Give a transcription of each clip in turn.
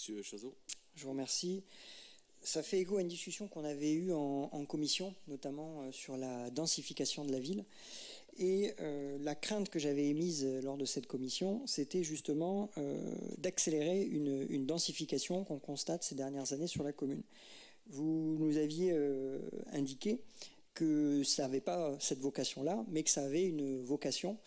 Monsieur Chazot. Je vous remercie. Ça fait écho à une discussion qu'on avait eue en commission, notamment sur la densification de la ville. Et la crainte que j'avais émise lors de cette commission, c'était justement d'accélérer une densification qu'on constate ces dernières années sur la commune. Vous nous aviez indiqué que ça n'avait pas cette vocation-là, mais que ça avait une vocation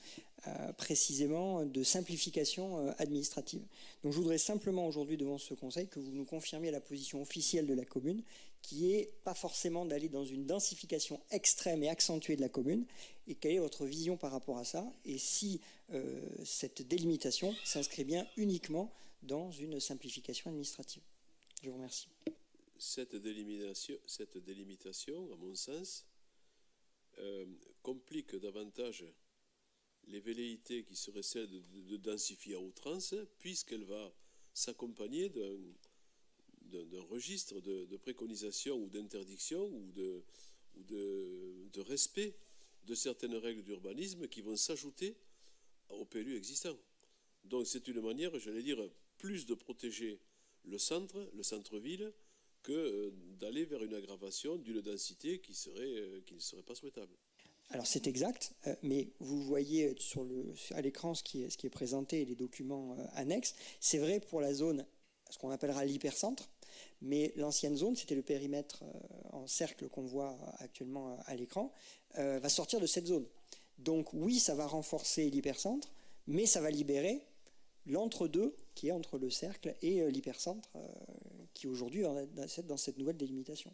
précisément de simplification administrative. Donc je voudrais simplement aujourd'hui devant ce Conseil que vous nous confirmiez la position officielle de la commune, qui est pas forcément d'aller dans une densification extrême et accentuée de la commune, et quelle est votre vision par rapport à ça, et si cette délimitation s'inscrit bien uniquement dans une simplification administrative. Je vous remercie. Cette délimitation, à mon sens, complique davantage les velléités qui seraient celles de densifier à outrance, puisqu'elle va s'accompagner d'un registre de préconisation ou d'interdiction ou de respect de certaines règles d'urbanisme qui vont s'ajouter au PLU existant. Donc c'est une manière, j'allais dire, plus de protéger le centre-ville, que d'aller vers une aggravation d'une densité qui ne serait pas souhaitable. Alors c'est exact, mais vous voyez à l'écran ce qui est présenté et les documents annexes. C'est vrai pour la zone, ce qu'on appellera l'hypercentre, mais l'ancienne zone, c'était le périmètre en cercle qu'on voit actuellement à l'écran, va sortir de cette zone. Donc oui, ça va renforcer l'hypercentre, mais ça va libérer l'entre-deux qui est entre le cercle et l'hypercentre qui aujourd'hui est dans cette nouvelle délimitation.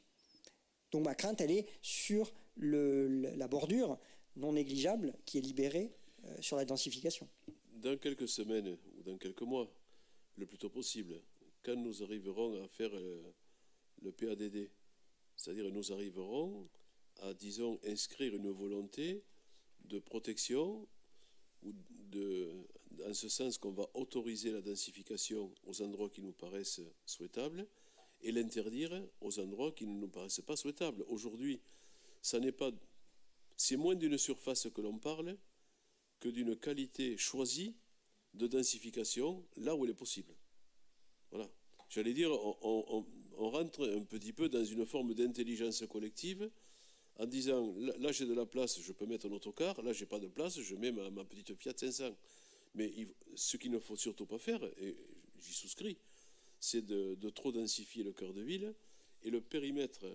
Donc ma crainte, elle est sur la bordure non négligeable qui est libérée sur la densification. Dans quelques semaines ou dans quelques mois, le plus tôt possible, quand nous arriverons à faire le PADD, c'est-à-dire nous arriverons à, disons, inscrire une volonté de protection ou en ce sens qu'on va autoriser la densification aux endroits qui nous paraissent souhaitables et l'interdire aux endroits qui ne nous paraissent pas souhaitables. Aujourd'hui, c'est moins d'une surface que l'on parle que d'une qualité choisie de densification là où elle est possible. Voilà. J'allais dire, on rentre un petit peu dans une forme d'intelligence collective en disant, là j'ai de la place, je peux mettre un autocar, là j'ai pas de place, je mets ma petite Fiat 500. Mais ce qu'il ne faut surtout pas faire, et j'y souscris, c'est de trop densifier le cœur de ville, et le périmètre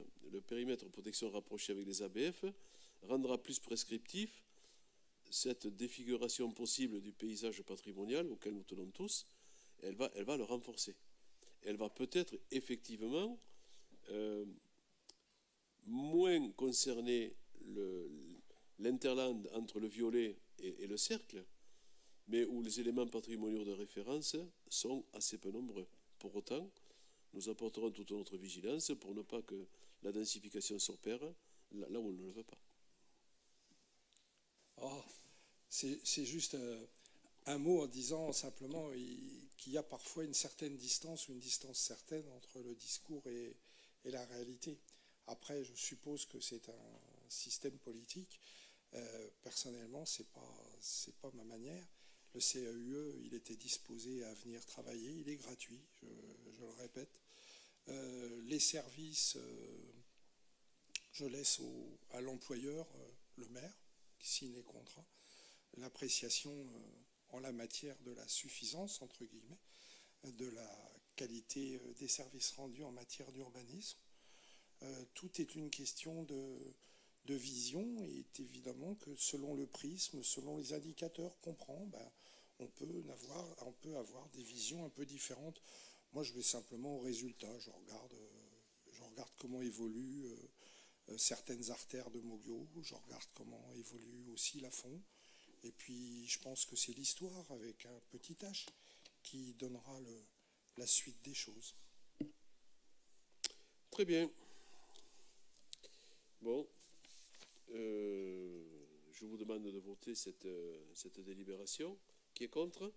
protection rapprochée avec les ABF rendra plus prescriptif cette défiguration possible du paysage patrimonial auquel nous tenons tous. Elle va le renforcer. Elle va peut-être effectivement moins concerner l'interland entre le violet et le cercle, mais où les éléments patrimoniaux de référence sont assez peu nombreux. Pour autant, nous apporterons toute notre vigilance pour ne pas que la densification s'opère là où on ne le veut pas. Oh, c'est juste un mot en disant simplement qu'il y a parfois une certaine distance ou une distance certaine entre le discours et la réalité. Après, je suppose que c'est un système politique. Personnellement, c'est pas ma manière. Le CAUE, il était disposé à venir travailler. Il est gratuit, je le répète. Les services, je laisse à l'employeur, le maire, qui signe les contrats, l'appréciation en la matière de la suffisance, entre guillemets, de la qualité des services rendus en matière d'urbanisme. Tout est une question de vision, et évidemment que selon le prisme, selon les indicateurs qu'on prend, on peut avoir des visions un peu différentes. Moi, je vais simplement au résultat. Je regarde comment évoluent certaines artères de Moguio, je regarde comment évolue aussi Lafond, et puis je pense que c'est l'histoire avec un petit H qui donnera la suite des choses. Très bien. Bon, je vous demande de voter cette délibération. Qui est contre ?